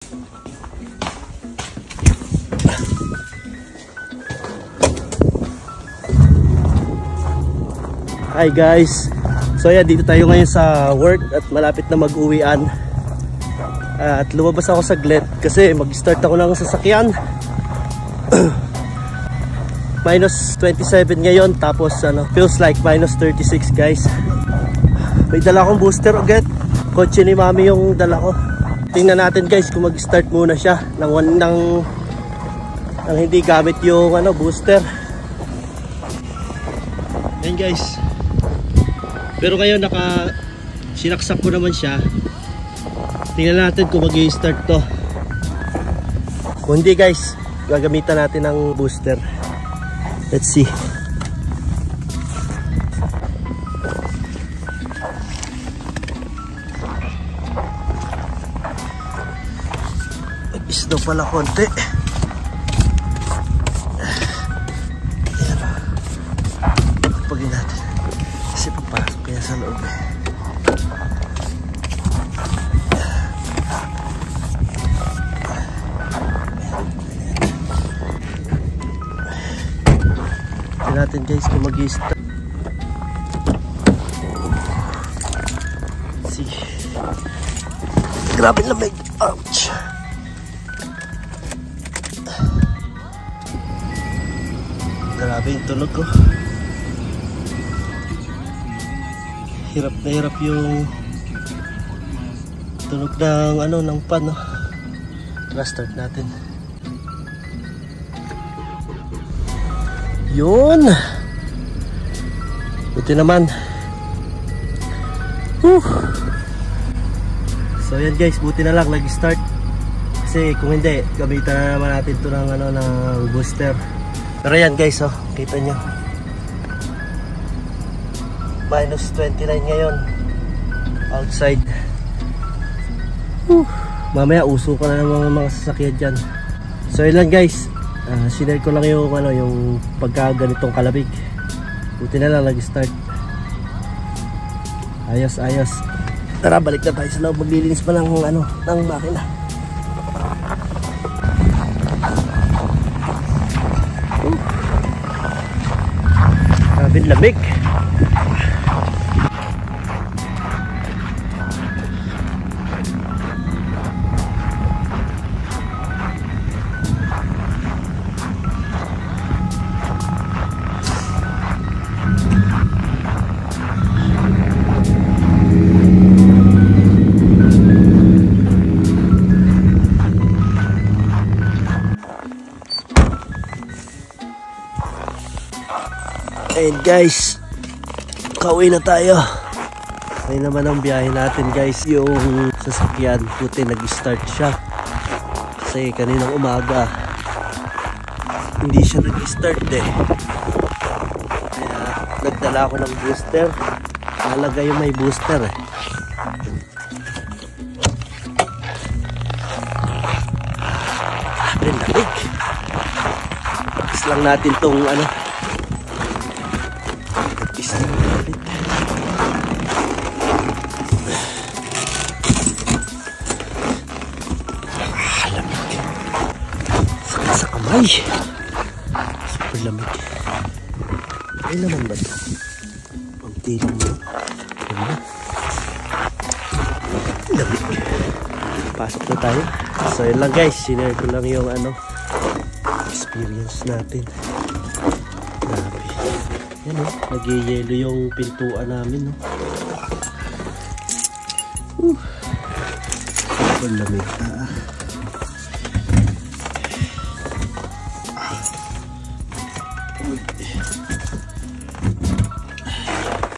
Hi guys, so yeah, dito tayo ngayon sa work at malapit na mag-uwian. At lumabas ako saglit kasi mag-start ako ng sasakyan. Minus 27 ngayon, tapos feels like minus 36 guys. May dala akong booster ulit. Kotse ni mami yung dala ko. Tingnan natin guys kung mag-start muna siya ng hindi gamit yung booster. Ayan guys. Pero ngayon sinaksak ko naman siya. Tingnan natin kung mag-i-start to. Kung hindi guys, gagamitan natin ng booster. Let's see. Nag-isdaw pala konti. Ayan. Pagpagin natin. Kasi papasok kaya sa loob. Tignan natin guys kung mag-i-start. See. Grabe lamig. Ouch. Grabe yung tunog ko. Hirap na hirap yung tunog ng pan, no? Tara, start natin. Yun. Buti naman. So yan guys, buti na lang nag-start. Kasi kung hindi, gamitan na naman natin ito ng booster. Pero yan guys, oh, kita nyo. Minus 29 ngayon outside. Mamaya uso ka na ng mga sasakyan dyan. So yun lang guys, sinare ko lang yung yung pagka ganitong kalabig. Buti na lang nag-start. Ayos ayos. Tara, balik na tayo sa loob. Maglilinis pa ng ng makina. Grabe lamig. And guys, kauwi na tayo. Ngayon naman ang biyahe natin guys. Yung sasakyan, puti nag-start siya. Kasi kaninang umaga hindi siya nag-start eh. Kaya nagdala ako ng booster. Talaga yung may booster eh. Grabe lamig. Tapos lang natin tong sa kamay. Super lamig. Ay naman ba ito? Ang tilang mo. Lamig. Pasok na tayo. So yun lang guys, sinare ko lang yung experience natin. Grabe. Yan o, nag-yelo yung pintuan namin, no? Super lamig.